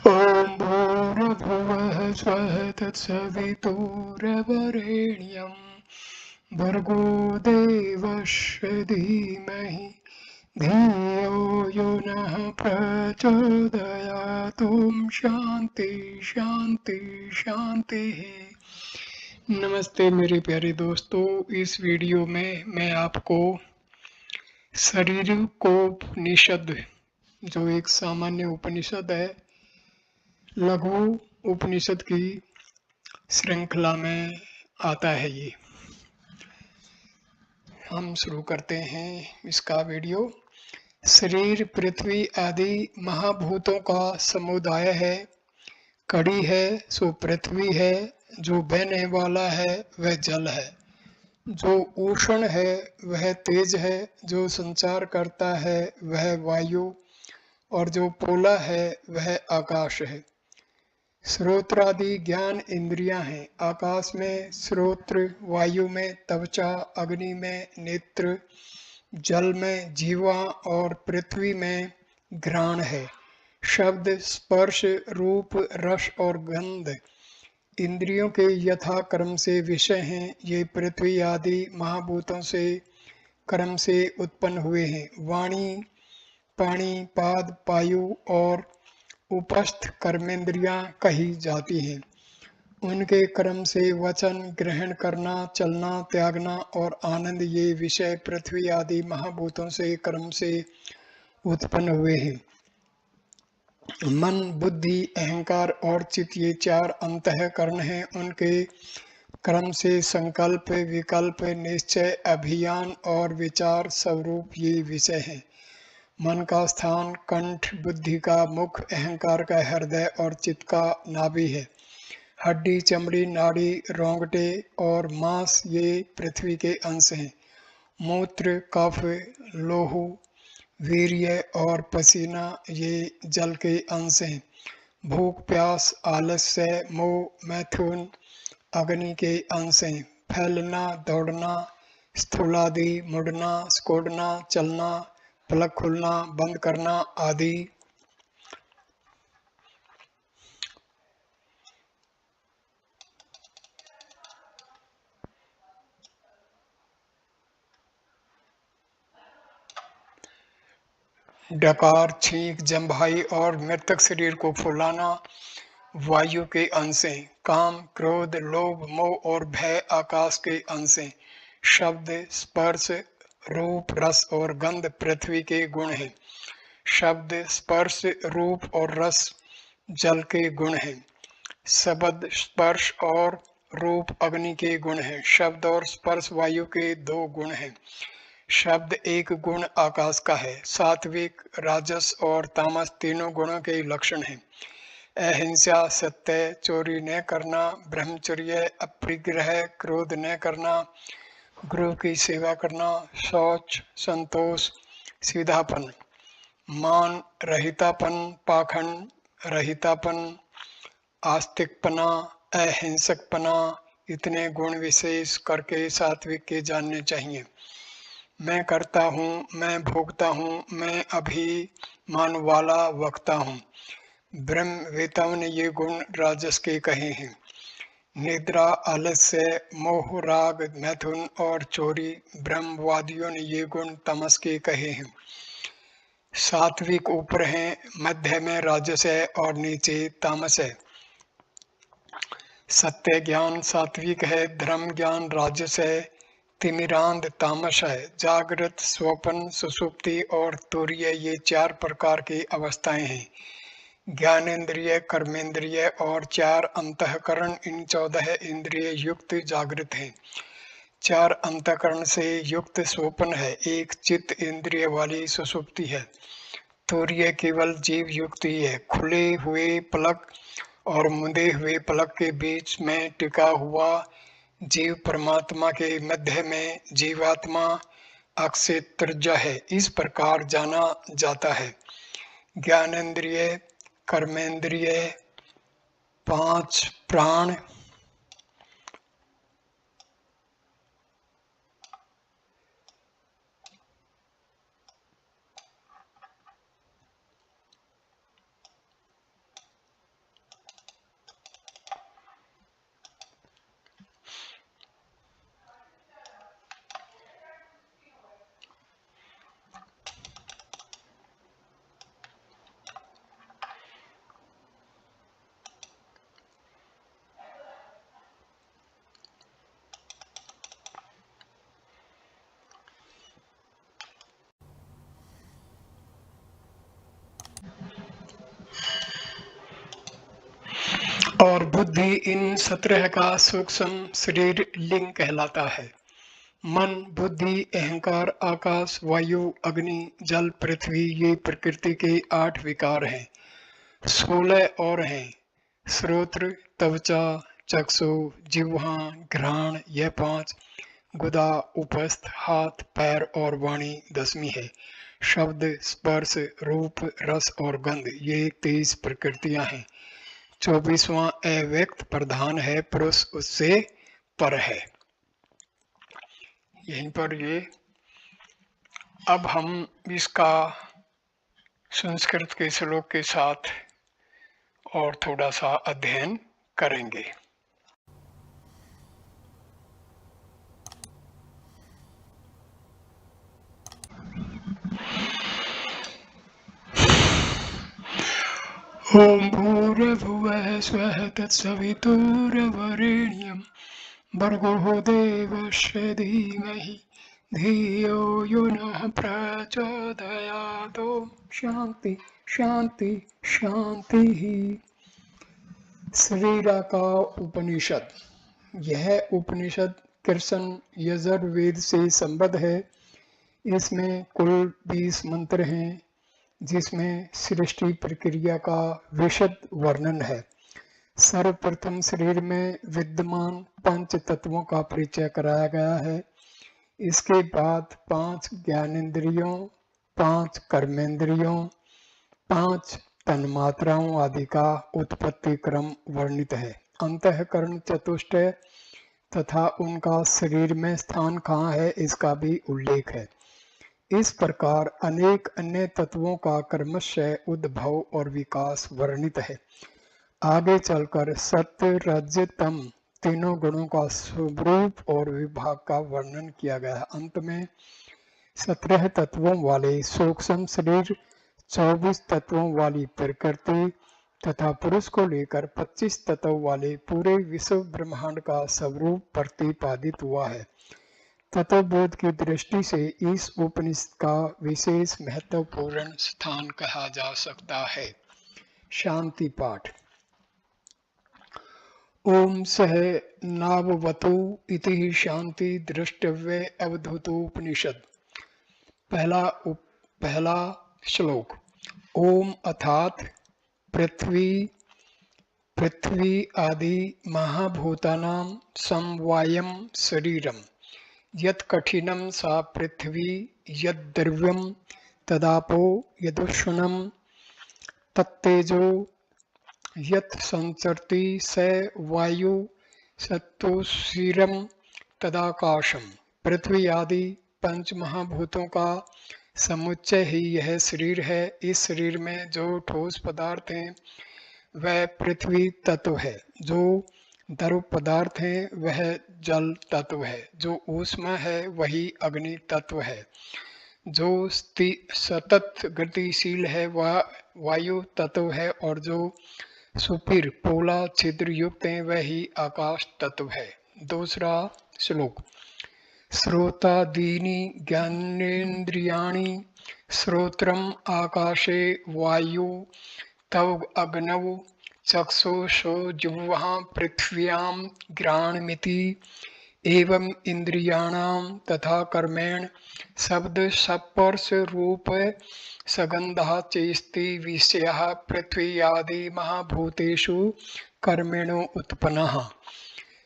ॐ भूर्भुवः स्वः तत्सवितुर्वरेण्यं भर्गो देवस्य धीमहि धियो यो नः प्रचोदयात्। ॐ शांति शांति शांति। नमस्ते मेरे प्यारे दोस्तों, इस वीडियो में मैं आपको शरीरकोपनिषद, जो एक सामान्य उपनिषद है, लघु उपनिषद की श्रृंखला में आता है। ये हम शुरू करते हैं इसका वीडियो। शरीर पृथ्वी आदि महाभूतों का समुदाय है। कड़ी है सो पृथ्वी है, जो बहने वाला है वह जल है, जो उष्ण है वह तेज है, जो संचार करता है वह वायु, और जो पोला है वह आकाश है। श्रोत्रादि ज्ञान इंद्रियां हैं। आकाश में श्रोत्र, वायु में त्वचा, अग्नि में नेत्र, जल में जीवा और पृथ्वी में घ्राण है। शब्द, स्पर्श, रूप, रस और गंध इंद्रियों के यथा क्रम से विषय हैं। ये पृथ्वी आदि महाभूतों से क्रम से उत्पन्न हुए हैं। वाणी, पाणी, पाद, पायु और उपस्थ कर्मेंद्रियां कही जाती हैं। उनके क्रम से वचन, ग्रहण करना, चलना, त्यागना और आनंद, ये विषय पृथ्वी आदि महाभूतों से क्रम से उत्पन्न हुए हैं। मन, बुद्धि, अहंकार और चित्त, ये चार अंतःकरण हैं। उनके क्रम से संकल्प, विकल्प, निश्चय, अभियान और विचार स्वरूप ये विषय हैं। मन का स्थान कंठ, बुद्धि का मुख, अहंकार का हृदय और चित्त का नाभि है। हड्डी, चमड़ी, नाड़ी, रोंगटे और मांस ये पृथ्वी के अंश हैं। मूत्र, कफ, लोहू, वीर्य और पसीना ये जल के अंश हैं। भूख, प्यास, आलस्य, मोह, मैथुन अग्नि के अंश हैं। फैलना, दौड़ना, स्थूलादि, मुड़ना, सिकुड़ना, चलना, पलक खुलना, बंद करना आदि डकार, छींक, जम्भाई और मृतक शरीर को फुलाना वायु के अंश हैं। काम, क्रोध, लोभ, मोह और भय आकाश के अंश हैं। शब्द, स्पर्श, रूप, रस और गंध पृथ्वी के गुण हैं। शब्द, स्पर्श, रूप और रस जल के गुण हैं। शब्द, स्पर्श और रूप अग्नि के गुण हैं। शब्द और स्पर्श वायु के दो गुण हैं। शब्द एक गुण आकाश का है। सात्विक, राजस और तामस तीनों गुणों के लक्षण हैं। अहिंसा, सत्य, चोरी न करना, ब्रह्मचर्य, अपरिग्रह, क्रोध न करना, गुरु की सेवा करना, शौच, संतोष, सीधापन, मान रहितापन, पाखंड रहितापन, आस्तिकपना, अहिंसकपना, इतने गुण विशेष करके सात्विक के जानने चाहिए। मैं करता हूँ, मैं भोगता हूँ, मैं अभिमान वाला वक्ता हूँ, ब्रह्मवेताओं ने ये गुण राजस के कहे हैं। निद्रा, आलस्य, मोह, राग, मैथुन और चोरी ब्रह्मवादियों ने ये गुण तमस के कहे हैं। सात्विक ऊपर है, मध्य में राजस है और नीचे तामस है। सत्य ज्ञान सात्विक है, धर्म ज्ञान राजस है, तिमिरांध तामस है। जागृत, स्वप्न, सुषुप्ति और तुरीय ये चार प्रकार की अवस्थाएं हैं। ज्ञानेन्द्रिय, कर्मेंद्रिय और चार अंतःकरण, इन 14 इंद्रिय युक्त जागृत हैं। चार अंतःकरण से युक्त स्वप्न है। एक चित्त इंद्रिय वाली सुषुप्ति है। तुरीय केवल जीव युक्त ही है। खुले हुए पलक और मुंदे हुए पलक के बीच में टिका हुआ जीव परमात्मा के मध्य में जीवात्मा अक्षेत्रज है, इस प्रकार जाना जाता है। ज्ञानेन्द्रिय, कर्मेंद्रिय, 5 प्राण, बुद्धि इन 17 का सूक्ष्म शरीर लिंग कहलाता है। मन, बुद्धि, अहंकार, आकाश, वायु, अग्नि, जल, पृथ्वी ये प्रकृति के 8 विकार हैं। 16 और हैं। श्रोत्र, त्वचा, चक्षु, जिह्वा, घ्राण यह 5, गुदा, उपस्थ, हाथ, पैर और वाणी 10वीं है। शब्द, स्पर्श, रूप, रस और गंध ये 23 प्रकृतियां हैं। 24वां अव्यक्त प्रधान है, पुरुष उससे पर है। यहीं पर ये अब हम इसका संस्कृत के श्लोक के साथ और थोड़ा सा अध्ययन करेंगे। ओम भूर्भुवः स्वः तत्सवितुर्वरेण्यं भर्गो देवस्य धीमहि धियो यो नः प्रचोदयात्। शांति शांति शांति। शरीरा का उपनिषद। यह उपनिषद कृष्ण यजुर्वेद से संबद्ध है। इसमें कुल 20 मंत्र हैं, जिसमें सृष्टि प्रक्रिया का विशद वर्णन है। सर्वप्रथम शरीर में विद्यमान 5 तत्वों का परिचय कराया गया है। इसके बाद 5 ज्ञानेंद्रियों, 5 कर्मेंद्रियों, 5 तन्मात्राओं आदि का उत्पत्ति क्रम वर्णित है। अंतःकरण चतुष्टय तथा उनका शरीर में स्थान कहाँ है इसका भी उल्लेख है। इस प्रकार अनेक अन्य तत्वों का क्रमशः उद्भव और विकास वर्णित है। आगे चलकर सत्य, रज, तम तीनों गुणों का स्वरूप और विभाग का वर्णन किया गया। अंत में 17 तत्वों वाले सूक्ष्म शरीर, 24 तत्वों वाली प्रकृति तथा पुरुष को लेकर 25 तत्वों वाले पूरे विश्व ब्रह्मांड का स्वरूप प्रतिपादित हुआ है। तत्वबोध की दृष्टि से इस उपनिषद का विशेष महत्वपूर्ण स्थान कहा जा सकता है। शांति पाठ। ओम सह नाववतु इति शांति दृष्टव्य अवधूतोपनिषद। पहला श्लोक। ओम अर्थात पृथ्वी आदि महाभूतानां समवायं शरीरम। यत् कठिनं सा पृथ्वी, यद् द्रव्यं तदापो, यदुष्णं तत्तेजो, यत् संचरति स वायु, सत्तोषीरं तदाकाशम। पृथ्वी आदि 5 महाभूतों का समुच्चय ही यह शरीर है। इस शरीर में जो ठोस पदार्थ हैं वह पृथ्वी तत्व है, जो द्रव पदार्थ है वह जल तत्व है, जो ऊष्मा है वही अग्नि तत्व है, जो सतत गतिशील है वह वायु तत्व है, और जो सुपीर पोला छिद्र युक्त है वह ही आकाश तत्व है। दूसरा श्लोक। श्रोतादीनि ज्ञानेन्द्रियाणि श्रोत्रम आकाशे वायु तव अग्नौ चक्षुषो जिह्वा पृथ्व्यां घ्राणमिति। एवं इंद्रियाणां तथा कर्मेण शब्द स्पर्श रूप सगंधा चेष्टि विषयः पृथ्वी आदि महाभूतेषु कर्मेणो उत्पन्नः।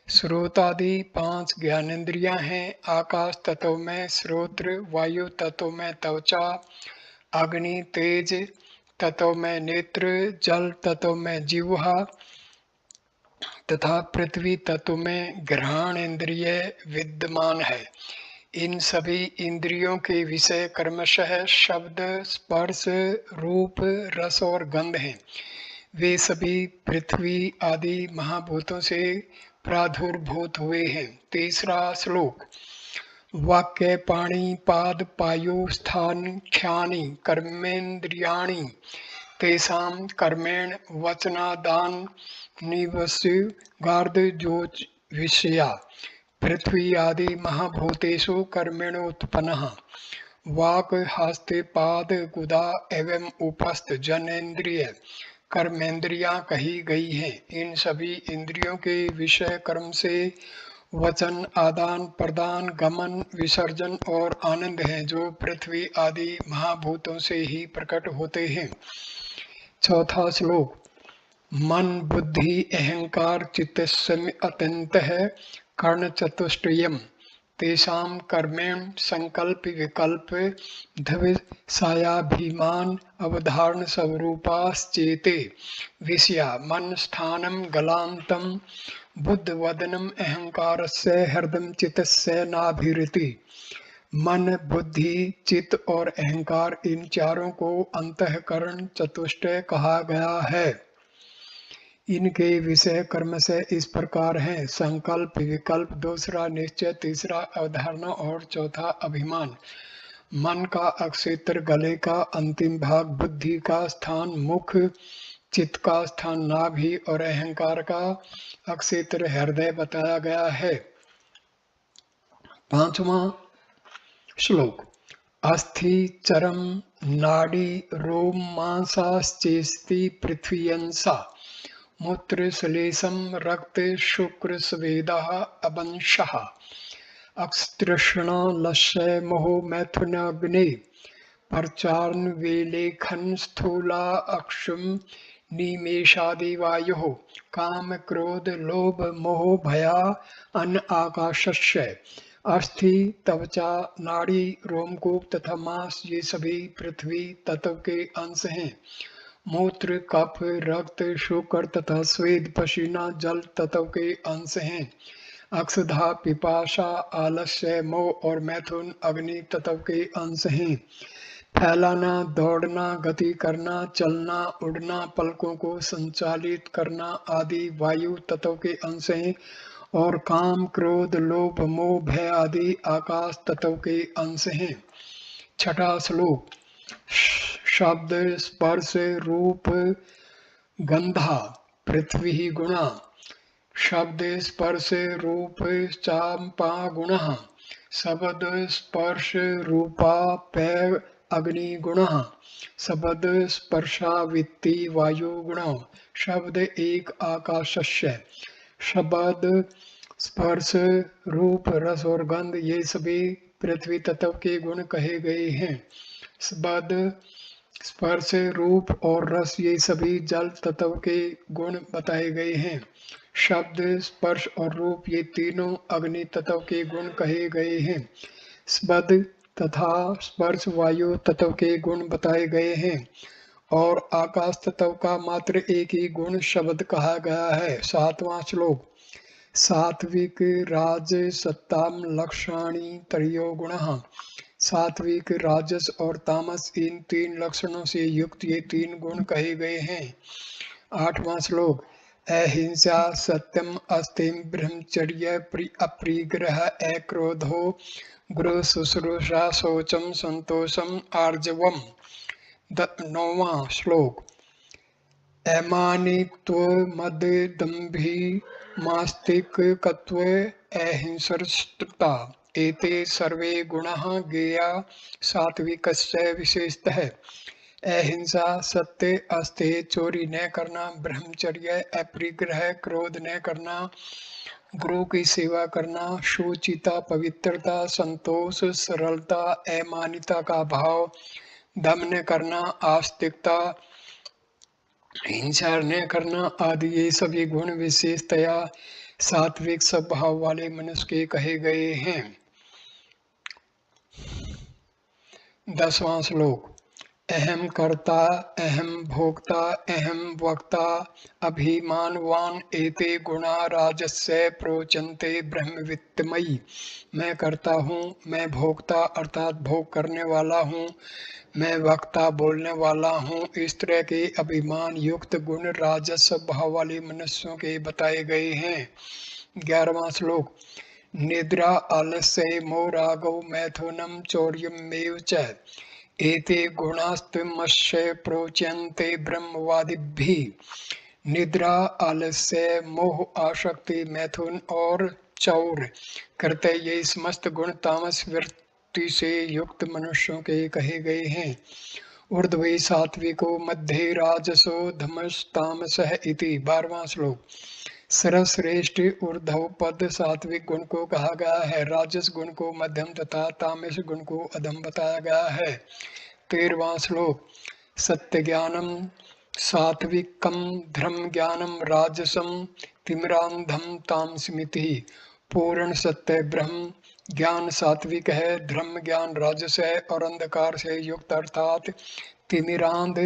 श्रोतादि 5 ज्ञानेन्द्रियां हैं। आकाश तत्व में श्रोत्र, वायु तत्व में त्वचा, अग्नि तेज तत्व में नेत्र, जल तत्व में जिह्वा तथा पृथ्वी तत्व में घ्राण इंद्रिय विद्यमान है। इन सभी इंद्रियों के विषय क्रमशः शब्द, स्पर्श, रूप, रस और गंध हैं। वे सभी पृथ्वी आदि महाभूतों से प्रादुर्भूत हुए हैं। तीसरा श्लोक। वाक्य पाणी पाद पायु स्थान ख्यानि कर्मेन्द्रियाणि तेषां कर्मेण वचनादान निवस्य गार्ध जोच विषया पृथ्वी आदि महाभूतेषु कर्मेणोत्पन्नः। वाक् हस्ते पाद गुदा एवं उपस्थ जनेन्द्रिय कर्मेंद्रियां कही गई हैं। इन सभी इंद्रियों के विषय कर्म से वचन आदान प्रदान, गमन, विसर्जन और आनंद हैं, जो पृथ्वी आदि महाभूतों से ही प्रकट होते हैं। चौथा श्लोक। मन बुद्धि अहंकार चित्तस्म अत्यंतः कर्ण चतुष्टयम् तेषां कर्मेण संकल्प विकल्प धविषयाभिमान अवधारण स्वरूपाश्चेते विषया मन स्थानं गलान्तं बुद्ध वदनम अहंकारस्य हृदय चित्तस्य नाभिरिति। मन बुद्धि चित्त और अहंकार इन चारों को अंतःकरण चतुष्टय कहा गया है। इनके विषय कर्म से इस प्रकार हैं। संकल्प विकल्प, दूसरा निश्चय, तीसरा अवधारणा और चौथा अभिमान। मन का अक्षेत्र गले का अंतिम भाग, बुद्धि का स्थान मुख, चित्त का स्थान नाभि और अहंकार का अक्षेत्र हृदय बताया गया है। पांचवा श्लोक। अस्थि चरम नाड़ी रोम मांसाश्चेस्ति पृथ्वीयंसा मूत्र श्लेषम रक्त शुक्र स्वेदः अवंशः अक्षतृष्ण लस्य मोहो मैथुन अग्नि परचारण वेलेखन स्थूला अक्षुम निमेषादि वायुः काम क्रोध लोभ मोह भया अन्न आकाशस्य। अस्थि त्वचा नाड़ी रोमकूप तथा मांस ये सभी पृथ्वी तत्व के अंश हैं। मूत्र कफ रक्त शुक्र तथा स्वेद पसीना जल तत्व के अंश हैं। अक्षधा पिपासा आलस्य मोह और मैथुन अग्नि तत्व के अंश हैं। फैलाना दौड़ना गति करना चलना उड़ना पलकों को संचालित करना आदि वायु तत्व के अंश हैं। और काम क्रोध लोभ मोह भय आदि आकाश तत्व के अंश हैं। छठा श्लोक। शब्द स्पर्श रूप गंधा पृथ्वी गुणा शब्द स्पर्श रूप चांपा गुणः शब्द स्पर्श रूपा पै अग्नि गुणः शब्द स्पर्शावित्ति वायु गुणः शब्द एक आकाशस्य। शब्द स्पर्श रूप रस और गंध ये सभी पृथ्वी तत्व के गुण कहे गए हैं। शब्द स्पर्श रूप और रस ये सभी जल तत्व के गुण बताए गए हैं। शब्द स्पर्श और रूप ये तीनों अग्नि तत्व के गुण कहे गए हैं। शब्द तथा स्पर्श वायु तत्व के गुण बताए गए हैं। और आकाश तत्व का मात्र एक ही गुण शब्द कहा गया है। सातवां श्लोक। सात्विक राज सत्ताम लक्षणानि त्रयो गुणः सात्विक राजस और तामस इन तीन लक्षणों से युक्त ये तीन गुण कहे गए हैं। आठवां श्लोक। अहिंसा सत्यम अस्तेम ब्रह्मचर्य अप्रिग्रह अक्रोधो गुरु शुश्रूषा शौचम संतोषम आर्जवम। नौवां श्लोक। अमानित्व मद दंभी मास्तिकत्व अहिंसता एते सर्वे गुणाः ज्ञेया सात्विकस्य विशेषतः। अहिंसा सत्य अस्तेय चोरी न करना ब्रह्मचर्य अपरिग्रह क्रोध न करना गुरु की सेवा करना शुचिता पवित्रता संतोष सरलता अमानिता का भाव दम न करना आस्तिकता हिंसा न करना आदि ये सभी गुण विशेषतया सात्विक स्वभाव वाले मनुष्य के कहे गए हैं। 10वां श्लोक। अहम कर्ता अहम भोक्ता अहम वक्ता अभिमानवान एते गुणा राजस्य प्रोचन्ते ब्रह्मवित्तमयि। मैं करता हूँ, मैं भोक्ता अर्थात भोग करने वाला हूँ, मैं वक्ता बोलने वाला हूँ। इस तरह के अभिमान युक्त गुण राजस स्वभाव वाले मनुष्यों के बताए गए हैं। 11वां श्लोक। निद्रा आलस्य मोरागो मैथुनम चौर्यमेव च एते गुणास्तमस्य प्रोच्यन्ते ब्रह्मवादिभिः। निद्रा आलस्य मोह आसक्ति मैथुन और चौर करते ये समस्त गुण तामस वृत्ति से युक्त मनुष्यों के कहे गए हैं। ऊर्ध्वे सात्विको मध्ये राजसो धमस्तामसः इति। 12वां श्लोक। सर्वश्रेष्ठ ऊर्ध्व पद सात्विक गुण को कहा गया है, राजस गुण को मध्यम तथा तामस गुण को अधम बताया गया है। 13वां श्लोक। सत्य ज्ञानम सात्विकम धर्म ज्ञानम राजसम तिमिरांधम तामसमिति। पूर्ण सत्य ब्रह्म ज्ञान सात्विक है, धर्म ज्ञान राजस है और अंधकार से युक्त अर्थात तिमिरांध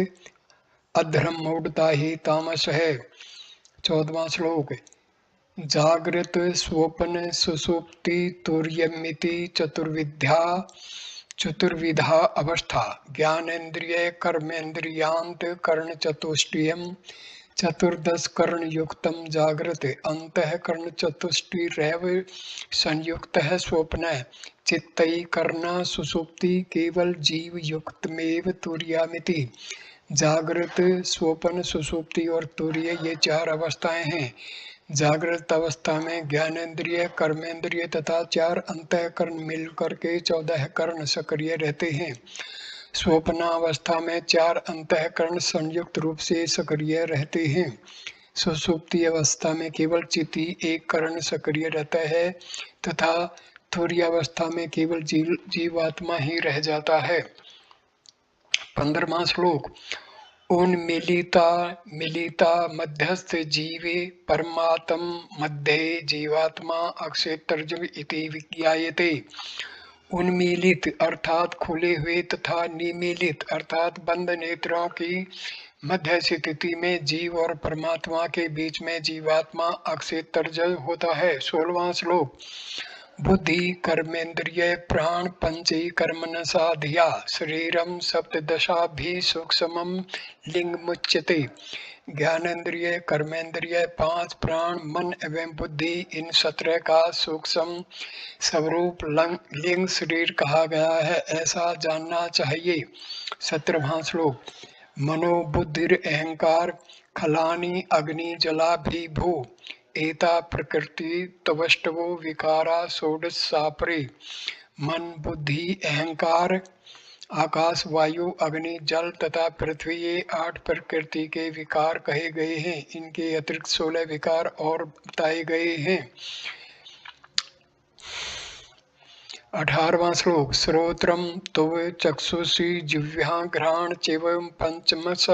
अधर्म मूढ़ता ही तामस है। 14वां श्लोक। जागृत स्वप्न सुसुप्ति तुर्यमिति चतुर्विधा अवस्था। ज्ञानेन्द्रिय कर्मेन्द्रियांत कर्ण चतुष्टयम् चतुर्दश कर्ण युक्तम जागृत अंतःकरण चतुष्टिरैव संयुक्तः स्वप्न चित्तई कर्ण सुसुप्ति केवल जीव युक्तमेव तुर्यामिति। जागृत स्वप्न सुसुप्ति और तुर्य ये 4 अवस्थाएं हैं। जागृत अवस्था में ज्ञानेन्द्रिय कर्मेंद्रिय तथा 4 अंतःकरण मिलकर के 14 कर्ण सक्रिय रहते हैं। स्वप्नावस्था में 4 अंतःकरण संयुक्त रूप से सक्रिय रहते हैं। सुसुप्ति अवस्था में केवल चित्त ही 1 कर्ण सक्रिय रहता है तथा तुर्य अवस्था में केवल जीवात्मा ही रह जाता है। 15वां श्लोक। उन्मीलिता मध्यस्थ जीवे परमात्म मध्ये जीवात्मा अक्षेत्रज इति विज्ञायते। उन्मीलित अर्थात खुले हुए तथा निमीलित अर्थात बंद नेत्रों की मध्य स्थिति में जीव और परमात्मा के बीच में जीवात्मा अक्षेत्रज होता है। 16वां श्लोक। बुद्धि कर्मेंद्रिय प्राण पंची कर्मणसा धिया शरीरम सप्तदशाभि सूक्ष्मम लिंग मुच्यते। ज्ञानेन्द्रिय कर्मेंद्रिय 5 प्राण मन एवं बुद्धि इन 17 का सूक्ष्म स्वरूप लिंग शरीर कहा गया है, ऐसा जानना चाहिए। 17वां श्लोक। मनोबुद्धिर अहंकार खलानि अग्नि जलाभिभू एता प्रकृति तवष्टवो विकारा षोडश सापरे। मन बुद्धि अहंकार आकाश वायु अग्नि जल तथा पृथ्वी ये 8 प्रकृति के विकार कहे गए हैं। इनके अतिरिक्त 16 विकार और बताए गए हैं। 18वां श्लोक। श्रोत्रम तुव चक्षुषी जिह्वा घ्राण चैवं पंचमस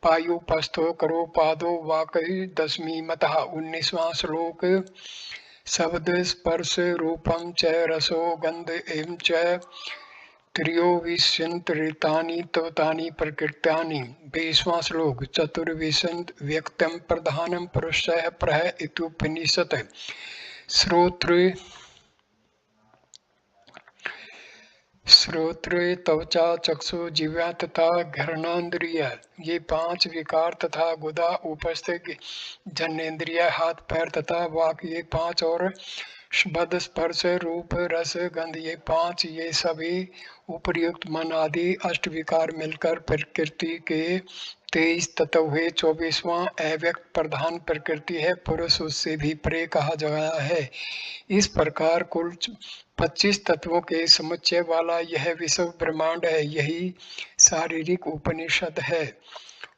पायुपस्थो करो पादो वाकई 10वीं मतः। 19वां श्लोक। शब्द स्पर्श रूपम च रसो गंध एवं च त्रयोविंशति ऋतानि तवतानि प्रकृत्यानि। 20वां श्लोक। चतुर्विंशति व्यक्तम प्रधानम पुरुषः प्रह इत्युपनिषत्। श्रोत्र त्वचा चक्षु जिह्वा तथा घ्राणेन्द्रिय ये 5 विकार तथा गुदा उपस्थ जनेन्द्रिय हाथ पैर तथा वाक ये 5 और शब्द स्पर्श रूप रस गंध ये 5 ये सभी उपर्युक्त मन आदि 8 विकार मिलकर प्रकृति के 23 तत्व हुए। 24वां अव्यक्त प्रधान प्रकृति है, पुरुष उससे भी परे कहा गया है। इस प्रकार कुल 25 तत्वों के समुच्चय वाला यह विश्व ब्रह्मांड है, यही शारीरिक उपनिषद है।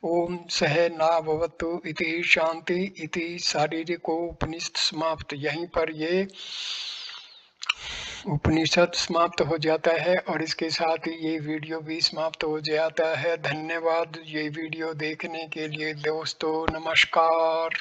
ओम सहनाववतु इति शांति इति शारीरिक उपनिषद समाप्त। यहीं पर ये उपनिषद समाप्त हो जाता है और इसके साथ ही ये वीडियो भी समाप्त हो जाता है। धन्यवाद ये वीडियो देखने के लिए दोस्तों, नमस्कार।